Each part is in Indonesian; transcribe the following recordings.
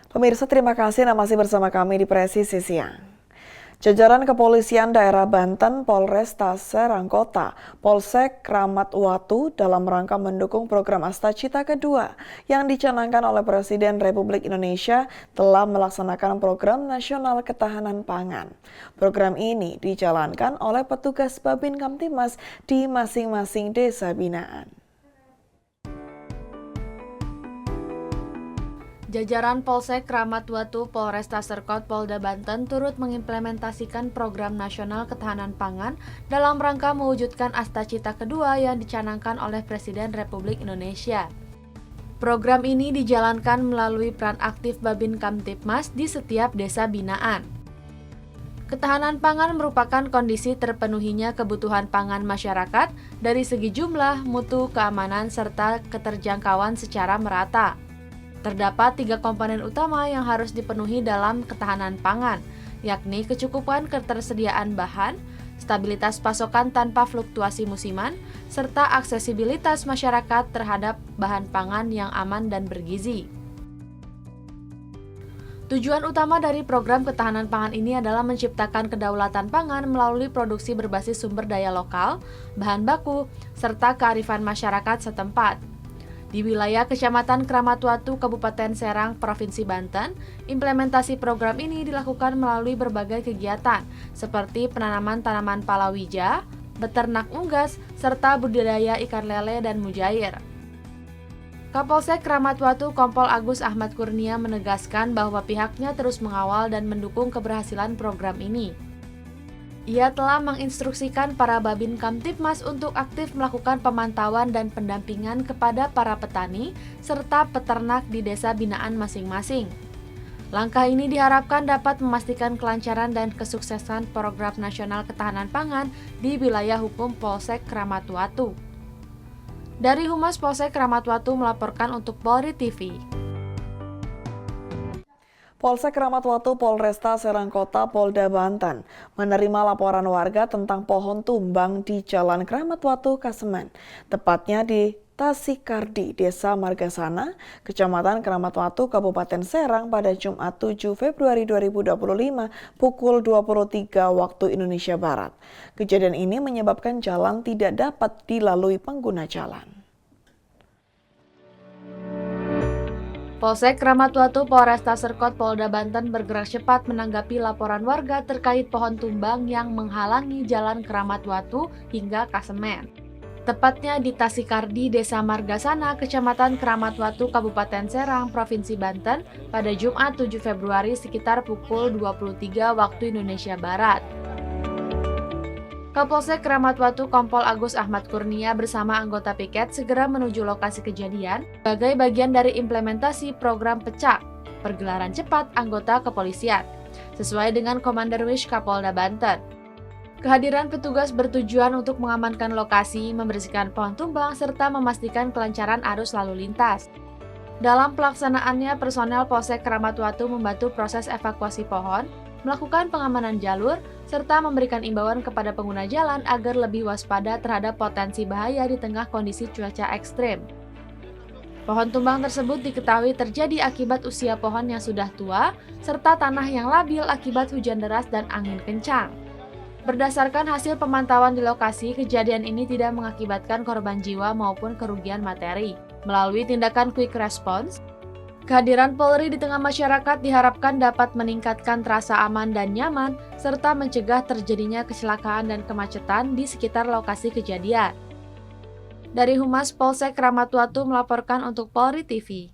Pemirsa, terima kasih Anda masih bersama kami di Presisi Siang. Jajaran Kepolisian Daerah Banten, Polresta Serang Kota, Polsek Kramat Watu dalam rangka mendukung program Asta Cita Kedua yang dicanangkan oleh Presiden Republik Indonesia telah melaksanakan program nasional ketahanan pangan. Program ini dijalankan oleh petugas Babin Kamtibmas di masing-masing desa binaan. Jajaran Polsek Kramat Watu Polresta Serkot Polda Banten turut mengimplementasikan program nasional ketahanan pangan dalam rangka mewujudkan Asta Cita Kedua yang dicanangkan oleh Presiden Republik Indonesia. Program ini dijalankan melalui peran aktif Babin Kamtibmas di setiap desa binaan. Ketahanan pangan merupakan kondisi terpenuhinya kebutuhan pangan masyarakat dari segi jumlah, mutu, keamanan, serta keterjangkauan secara merata. Terdapat 3 komponen utama yang harus dipenuhi dalam ketahanan pangan, yakni kecukupan ketersediaan bahan, stabilitas pasokan tanpa fluktuasi musiman, serta aksesibilitas masyarakat terhadap bahan pangan yang aman dan bergizi. Tujuan utama dari program ketahanan pangan ini adalah menciptakan kedaulatan pangan melalui produksi berbasis sumber daya lokal, bahan baku, serta kearifan masyarakat setempat. Di wilayah Kecamatan Kramat Watu, Kabupaten Serang, Provinsi Banten, implementasi program ini dilakukan melalui berbagai kegiatan seperti penanaman tanaman palawija, beternak unggas, serta budidaya ikan lele dan mujair. Kapolsek Kramat Watu Kompol Agus Ahmad Kurnia menegaskan bahwa pihaknya terus mengawal dan mendukung keberhasilan program ini. Ia telah menginstruksikan para Babin Kamtibmas untuk aktif melakukan pemantauan dan pendampingan kepada para petani serta peternak di desa binaan masing-masing. Langkah ini diharapkan dapat memastikan kelancaran dan kesuksesan program nasional ketahanan pangan di wilayah hukum Polsek Kramat Watu. Dari Humas Polsek Kramat Watu melaporkan untuk Polri TV. Polsek Kramat Watu Polresta Serang Kota Polda Banten menerima laporan warga tentang pohon tumbang di Jalan Kramat Watu Kasemen, tepatnya di Tasikardi, Desa Margasana, Kecamatan Kramat Watu, Kabupaten Serang pada Jumat 7 Februari 2025 pukul 23 waktu Indonesia Barat. Kejadian ini menyebabkan jalan tidak dapat dilalui pengguna jalan. Polsek Kramat Watu Polresta Serkot Polda Banten bergerak cepat menanggapi laporan warga terkait pohon tumbang yang menghalangi jalan Kramat Watu hingga Kasemen. Tepatnya di Tasikardi, Desa Margasana, Kecamatan Kramat Watu, Kabupaten Serang, Provinsi Banten pada Jumat 7 Februari sekitar pukul 23 waktu Indonesia Barat. Kapolsek Kramat Watu Kompol Agus Ahmad Kurnia bersama anggota piket segera menuju lokasi kejadian sebagai bagian dari implementasi program PECAK, pergelaran cepat anggota kepolisian, sesuai dengan Komander Wish Kapolda Banten. Kehadiran petugas bertujuan untuk mengamankan lokasi, membersihkan pohon tumbang, serta memastikan kelancaran arus lalu lintas. Dalam pelaksanaannya, personel Polsek Kramat Watu membantu proses evakuasi pohon, melakukan pengamanan jalur, serta memberikan imbauan kepada pengguna jalan agar lebih waspada terhadap potensi bahaya di tengah kondisi cuaca ekstrim. Pohon tumbang tersebut diketahui terjadi akibat usia pohon yang sudah tua, serta tanah yang labil akibat hujan deras dan angin kencang. Berdasarkan hasil pemantauan di lokasi, kejadian ini tidak mengakibatkan korban jiwa maupun kerugian materi. Melalui tindakan quick response, kehadiran Polri di tengah masyarakat diharapkan dapat meningkatkan rasa aman dan nyaman, serta mencegah terjadinya kecelakaan dan kemacetan di sekitar lokasi kejadian. Dari Humas Polsek Kramat Watu melaporkan untuk Polri TV.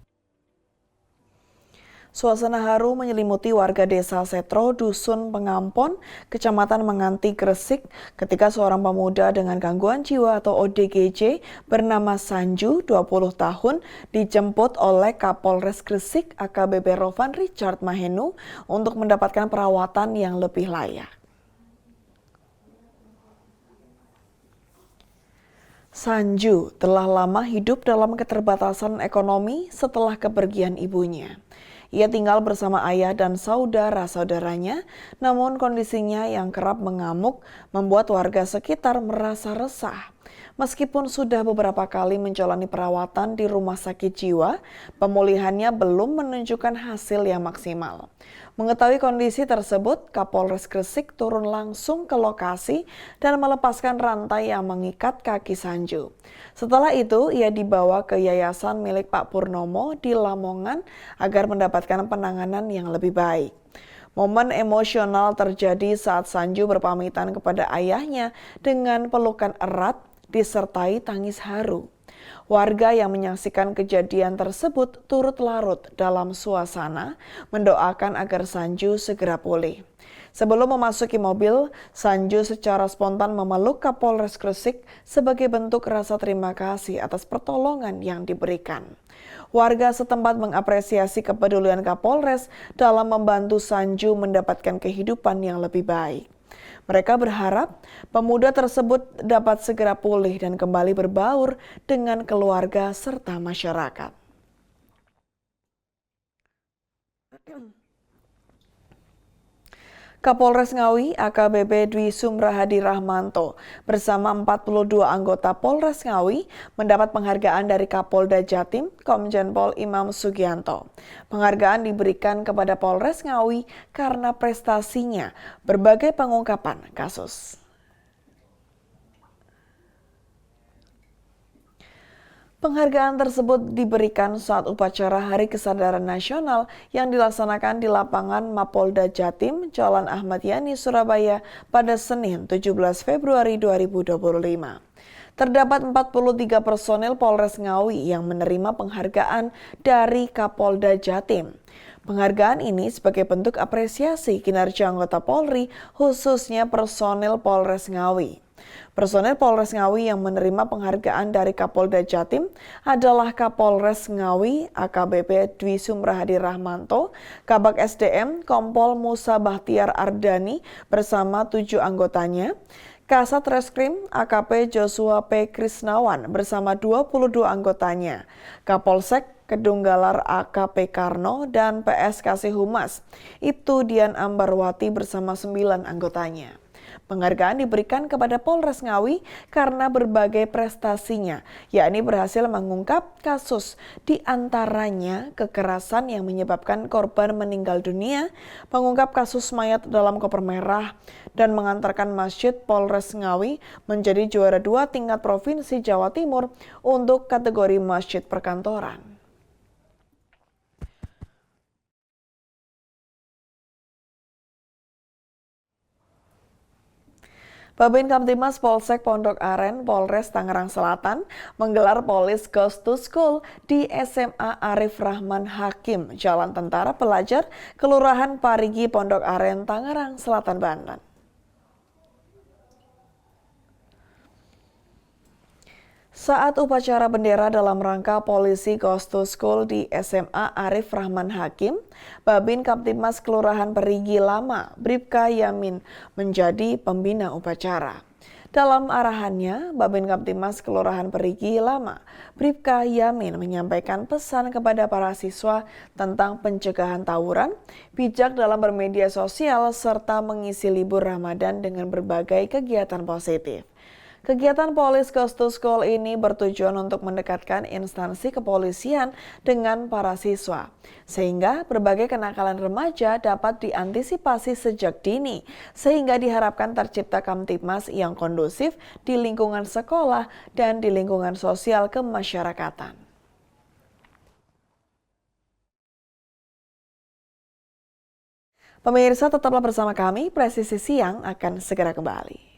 Suasana haru menyelimuti warga desa Setro, Dusun Pengampon, Kecamatan Menganti, Gresik, ketika seorang pemuda dengan gangguan jiwa atau ODGJ bernama Sanju, 20 tahun, dijemput oleh Kapolres Gresik AKBP Rovan Richard Mahenu untuk mendapatkan perawatan yang lebih layak. Sanju telah lama hidup dalam keterbatasan ekonomi setelah kepergian ibunya. Ia tinggal bersama ayah dan saudara-saudaranya, namun kondisinya yang kerap mengamuk membuat warga sekitar merasa resah. Meskipun sudah beberapa kali menjalani perawatan di rumah sakit jiwa, pemulihannya belum menunjukkan hasil yang maksimal. Mengetahui kondisi tersebut, Kapolres Gresik turun langsung ke lokasi dan melepaskan rantai yang mengikat kaki Sanju. Setelah itu, ia dibawa ke yayasan milik Pak Purnomo di Lamongan agar mendapatkan penanganan yang lebih baik. Momen emosional terjadi saat Sanju berpamitan kepada ayahnya dengan pelukan erat disertai tangis haru. Warga yang menyaksikan kejadian tersebut turut larut dalam suasana mendoakan agar Sanju segera pulih. Sebelum memasuki mobil, Sanju secara spontan memeluk Kapolres Gresik sebagai bentuk rasa terima kasih atas pertolongan yang diberikan. Warga setempat mengapresiasi kepedulian Kapolres dalam membantu Sanju mendapatkan kehidupan yang lebih baik. Mereka berharap pemuda tersebut dapat segera pulih dan kembali berbaur dengan keluarga serta masyarakat. Kapolres Ngawi AKBP Dwi Sumrahadi Rahmanto bersama 42 anggota Polres Ngawi mendapat penghargaan dari Kapolda Jatim Komjen Pol Imam Sugianto. Penghargaan diberikan kepada Polres Ngawi karena prestasinya berbagai pengungkapan kasus. Penghargaan tersebut diberikan saat upacara Hari Kesadaran Nasional yang dilaksanakan di lapangan Mapolda Jatim, Jalan Ahmad Yani, Surabaya pada Senin 17 Februari 2025. Terdapat 43 personil Polres Ngawi yang menerima penghargaan dari Kapolda Jatim. Penghargaan ini sebagai bentuk apresiasi kinerja anggota Polri, khususnya personil Polres Ngawi. Personel Polres Ngawi yang menerima penghargaan dari Kapolda Jatim adalah Kapolres Ngawi AKBP Dwi Sumrahadi Rahmanto, Kabak SDM Kompol Musa Bahtiar Ardani bersama 7 anggotanya, Kasat Reskrim AKP Joshua P. Krisnawan bersama 22 anggotanya, Kapolsek Kedunggalar AKP Karno dan PS Kasih Humas Ibtu Dian Ambarwati bersama 9 anggotanya. Penghargaan diberikan kepada Polres Ngawi karena berbagai prestasinya, yakni berhasil mengungkap kasus di antaranya kekerasan yang menyebabkan korban meninggal dunia, mengungkap kasus mayat dalam koper merah, dan mengantarkan Masjid Polres Ngawi menjadi juara 2 tingkat Provinsi Jawa Timur untuk kategori masjid perkantoran. Babin Kamtimas Polsek Pondok Aren, Polres Tangerang Selatan menggelar Polis Goes to School di SMA Arif Rahman Hakim, Jalan Tentara Pelajar, Kelurahan Parigi, Pondok Aren, Tangerang Selatan, Banten. Saat upacara bendera dalam rangka Polisi Goes to School di SMA Arif Rahman Hakim, Babin Kamtimas Kelurahan Perigi Lama, Bribka Yamin, menjadi pembina upacara. Dalam arahannya, Babin Kamtimas Kelurahan Perigi Lama, Bribka Yamin menyampaikan pesan kepada para siswa tentang pencegahan tawuran, bijak dalam bermedia sosial, serta mengisi libur Ramadan dengan berbagai kegiatan positif. Kegiatan Polis Goes to School ini bertujuan untuk mendekatkan instansi kepolisian dengan para siswa, sehingga berbagai kenakalan remaja dapat diantisipasi sejak dini, sehingga diharapkan tercipta Kamtibmas yang kondusif di lingkungan sekolah dan di lingkungan sosial kemasyarakatan. Pemirsa, tetaplah bersama kami, Presisi Siang akan segera kembali.